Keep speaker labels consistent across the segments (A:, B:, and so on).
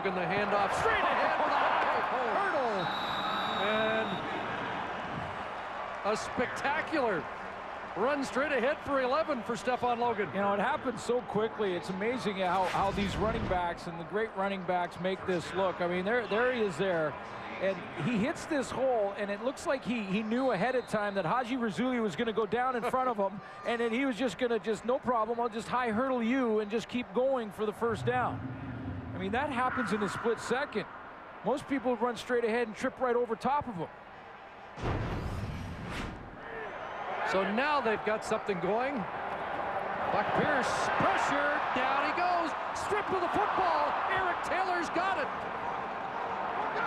A: Logan the handoff straight ahead with a high hurdle. And a spectacular run straight ahead for 11 for Stefan Logan.
B: You know, it happens so quickly. It's amazing how these running backs and the great running backs make this look. I mean, there he is there. And he hits this hole, and it looks like he knew ahead of time that Haji Razuli was going to go down in front of him, and then he was just going to no problem, I'll just high hurdle you and just keep going for the first down. I mean, that happens in a split second. Most people run straight ahead and trip right over top of him.
A: So now they've got something going. Buck Pierce, pressure, down he goes, stripped with the football. Eric Taylor's got it.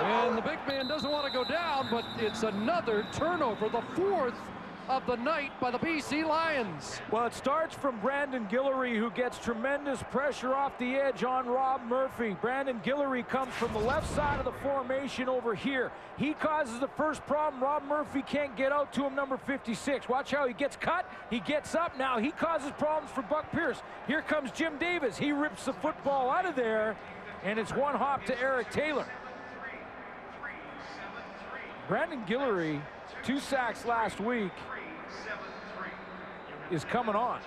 A: And the big man doesn't want to go down, but it's another turnover, the fourth of the night by the BC Lions.
B: Well, it starts from Brandon Guillory, who gets tremendous pressure off the edge on Rob Murphy. Brandon Guillory comes from the left side of the formation over here. He causes the first problem. Rob Murphy can't get out to him, number 56. Watch how he gets cut. He gets up. Now he causes problems for Buck Pierce. Here comes Jim Davis. He rips the football out of there, and it's one hop to Eric Taylor. Brandon Guillory, 2 sacks last week, is coming on.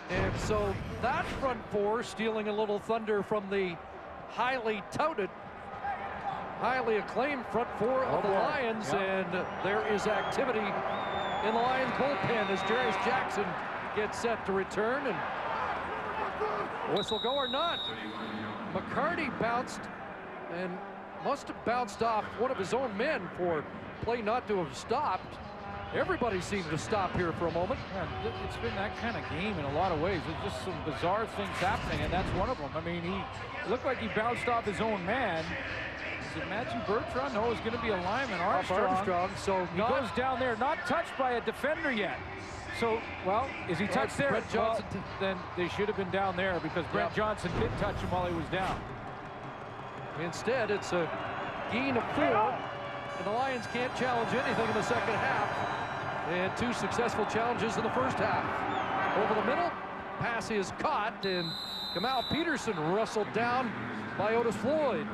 A: And so that front four stealing a little thunder from the highly touted, highly acclaimed front four of the Lions. And there is activity in the Lions bullpen as Jarius Jackson gets set to return. And whistle go or not, McCarty bounced and must have bounced off one of his own men for play not to have stopped. Everybody seemed to stop here for a moment.
B: Yeah, it's been that kind of game in a lot of ways. There's just some bizarre things happening, and that's one of them. I mean, he looked like he bounced off his own man. Is it Matthew Bertrand? No, it's going to be a lineman, Armstrong.
A: So
B: he goes down there, not touched by a defender yet. So, well, is he touched there?
A: Brent Johnson.
B: Well, then they should have been down there because Brent Johnson did touch him while he was down.
A: Instead, it's a gain of 4, and the Lions can't challenge anything in the second half. They had 2 successful challenges in the first half. Over the middle, pass is caught, and Kamal Peterson wrestled down by Otis Floyd.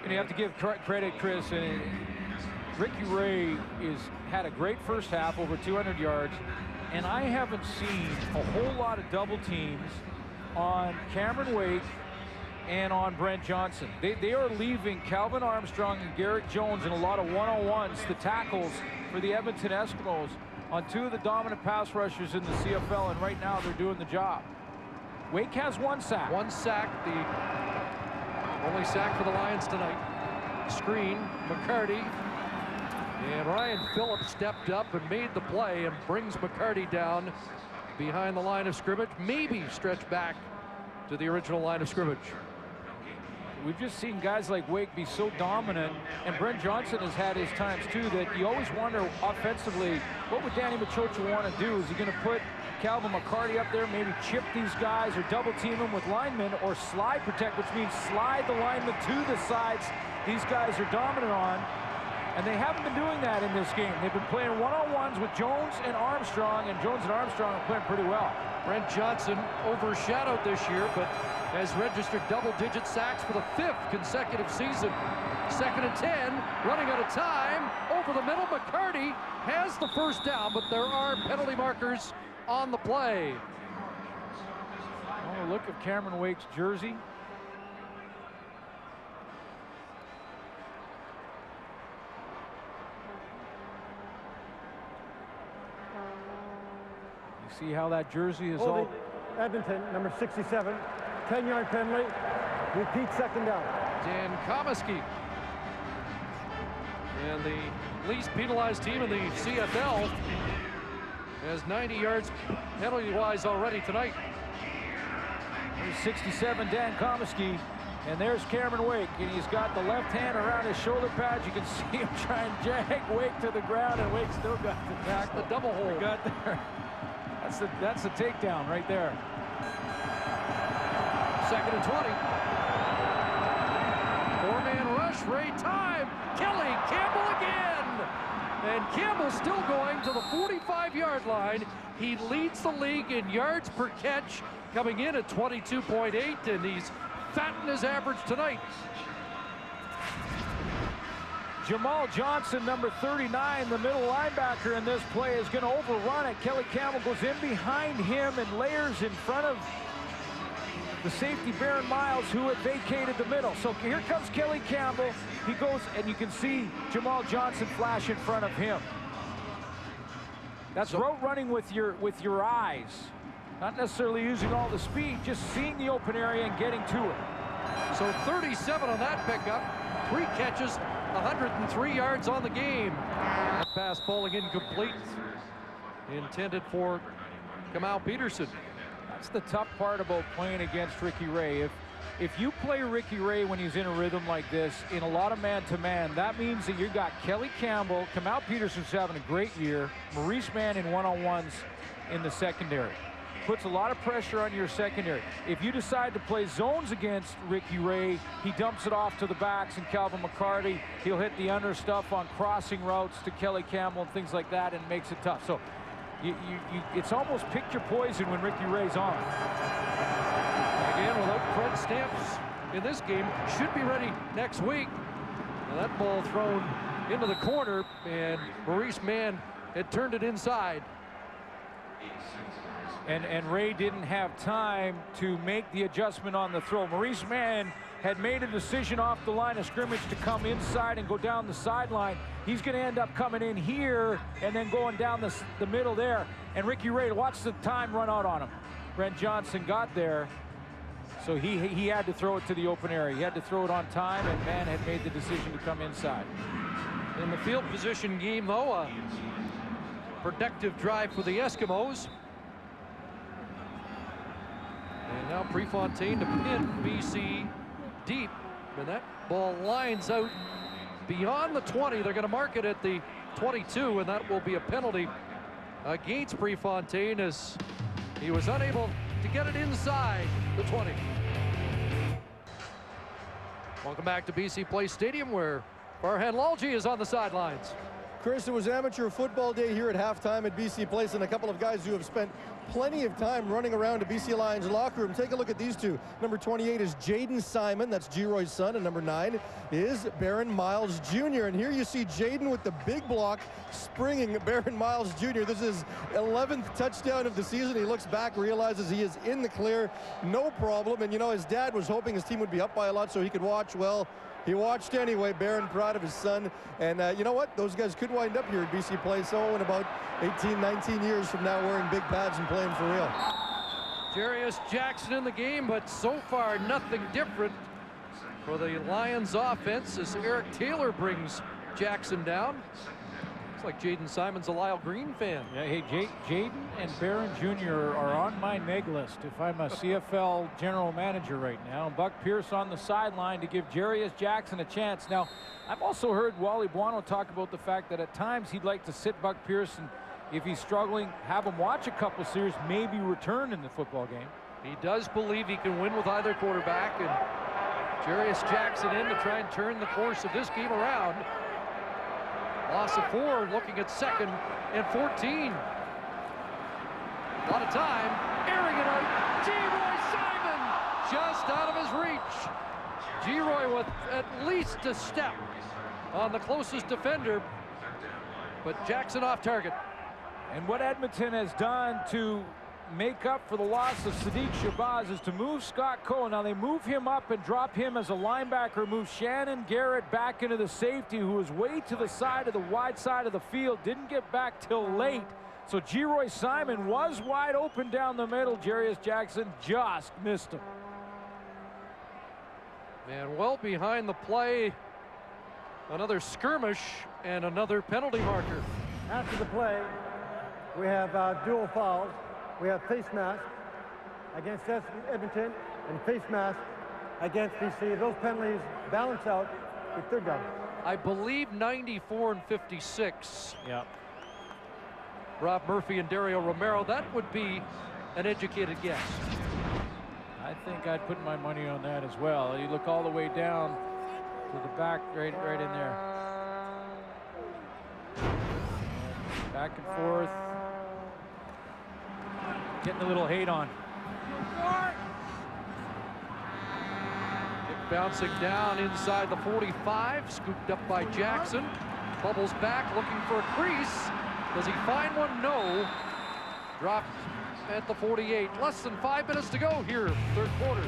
B: And you have to give credit, Chris. Ricky Ray had a great first half, over 200 yards, and I haven't seen a whole lot of double teams on Cameron Wake and on Brent Johnson. They are leaving Calvin Armstrong and Garrett Jones in a lot of one-on-ones, the tackles for the Edmonton Eskimos, on 2 of the dominant pass rushers in the CFL, and right now they're doing the job. Wake has 1 sack.
A: 1 sack, the only sack for the Lions tonight. Screen, McCarty, and Ryan Phillips stepped up and made the play and brings McCarty down behind the line of scrimmage, maybe stretch back to the original line of scrimmage.
B: We've just seen guys like Wake be so dominant, and Brent Johnson has had his times too, that you always wonder offensively, what would Danny Machocha want to do? Is he going to put Calvin McCarty up there, maybe chip these guys, or double team them with linemen, or slide protect, which means slide the linemen to the sides these guys are dominant on? And they haven't been doing that in this game. They've been playing one-on-ones with Jones and Armstrong, and Jones and Armstrong are playing pretty well.
A: Brent Johnson overshadowed this year, but has registered double-digit sacks for the 5th consecutive season. 2nd and 10, running out of time. Over the middle, McCarty has the first down, but there are penalty markers on the play.
B: Oh, look at Cameron Wake's jersey. See how that jersey is all...
C: Edmonton, number 67, 10-yard penalty, repeat 2nd down.
A: Dan Comiskey. And the least penalized team in the CFL has 90 yards penalty-wise already tonight.
B: There's 67, Dan Comiskey, and there's Cameron Wake, and he's got the left hand around his shoulder pads. You can see him try and jag Wake to the ground, and Wake still got the tackle.
A: The double hole.
B: Got there. That's the takedown right there.
A: 2nd and 20. 4-man rush, Ray time. Kelly Campbell again. And Campbell still going to the 45-yard line. He leads the league in yards per catch, coming in at 22.8, and he's fattened his average tonight.
B: Jamal Johnson, number 39, the middle linebacker in this play, is going to overrun it. Kelly Campbell goes in behind him and layers in front of the safety, Baron Miles, who had vacated the middle. So here comes Kelly Campbell. He goes, and you can see Jamal Johnson flash in front of him. That's route running with your eyes. Not necessarily using all the speed, just seeing the open area and getting to it.
A: So 37 on that pickup. 3 catches, 103 yards on the game. That pass falling incomplete. Intended for Kamal Peterson.
B: That's the tough part about playing against Ricky Ray. If you play Ricky Ray when he's in a rhythm like this, in a lot of man-to-man, that means that you got Kelly Campbell, Kamal Peterson's having a great year, Maurice Mann in one-on-ones in the secondary. Puts a lot of pressure on your secondary. If you decide to play zones against Ricky Ray, he dumps it off to the backs and Calvin McCarty. He'll hit the under stuff on crossing routes to Kelly Campbell and things like that, and makes it tough. So it's almost pick your poison when Ricky Ray's on.
A: Again, without Fred Stamps in this game, should be ready next week. Now that ball thrown into the corner, and Maurice Mann had turned it inside.
B: And Ray didn't have time to make the adjustment on the throw. Maurice Mann had made a decision off the line of scrimmage to come inside and go down the sideline. He's going to end up coming in here and then going down the middle there. And Ricky Ray, watch the time run out on him. Brent Johnson got there, so he had to throw it to the open area. He had to throw it on time, and Mann had made the decision to come inside.
A: In the field position game, though, a productive drive for the Eskimos. And now Prefontaine to pin BC deep. And that ball lines out beyond the 20. They're going to mark it at the 22, and that will be a penalty against Prefontaine as he was unable to get it inside the 20. Welcome back to BC Place Stadium, where Farhan Lalji is on the sidelines.
D: Chris, it was amateur football day here at halftime at BC Place, and a couple of guys who have spent plenty of time running around the BC Lions locker room. Take a look at these two. Number 28 is Jaden Simon, that's G-Roy's son, and number 9 is Baron Miles Jr. And here you see Jaden with the big block springing Baron Miles Jr. This is 11th touchdown of the season. He looks back, realizes he is in the clear, no problem. And you know, his dad was hoping his team would be up by a lot so he could watch. Well, he watched anyway. Baron proud of his son. And you know what? Those guys could wind up here at BC Place, in about 18, 19 years from now, wearing big pads and playing for real.
A: Jarius Jackson in the game, but so far nothing different for the Lions offense as Eric Taylor brings Jackson down. Looks like Jaden Simon's a Lyle Green fan.
B: Yeah, hey, Jaden and Baron Jr. are on my neg list if I'm a CFL general manager right now. Buck Pierce on the sideline to give Jarius Jackson a chance. Now, I've also heard Wally Buono talk about the fact that at times he'd like to sit Buck Pierce, and if he's struggling, have him watch a couple series, maybe return in the football game.
A: He does believe he can win with either quarterback, and Jarius Jackson in to try and turn the course of this game around. Loss of 4, looking at 2nd and 14. A lot of time, airing it out. G-Roy Simon just out of his reach. G-Roy with at least a step on the closest defender, but Jackson off target.
B: And what Edmonton has done to make up for the loss of Sadiq Shabazz is to move Scott Coe. Now they move him up and drop him as a linebacker, move Shannon Garrett back into the safety, who was way to the side of the wide side of the field, didn't get back till late. So G-Roy Simon was wide open down the middle. Jarius Jackson just missed him.
A: And well behind the play, another skirmish and another penalty marker.
C: After the play, we have dual fouls. We have face mask against Edmonton and face mask against BC. Those penalties balance out with third down.
A: I believe 94 and 56.
B: Yeah.
A: Rob Murphy and Dario Romero. That would be an educated guess.
B: I think I'd put my money on that as well. You look all the way down to the back, right in there. Back and forth. Getting a little hate on.
A: Nick bouncing down inside the 45, scooped up by Jackson. Bubbles back, looking for a crease. Does he find one? No. Dropped at the 48. Less than 5 minutes to go here, third quarter.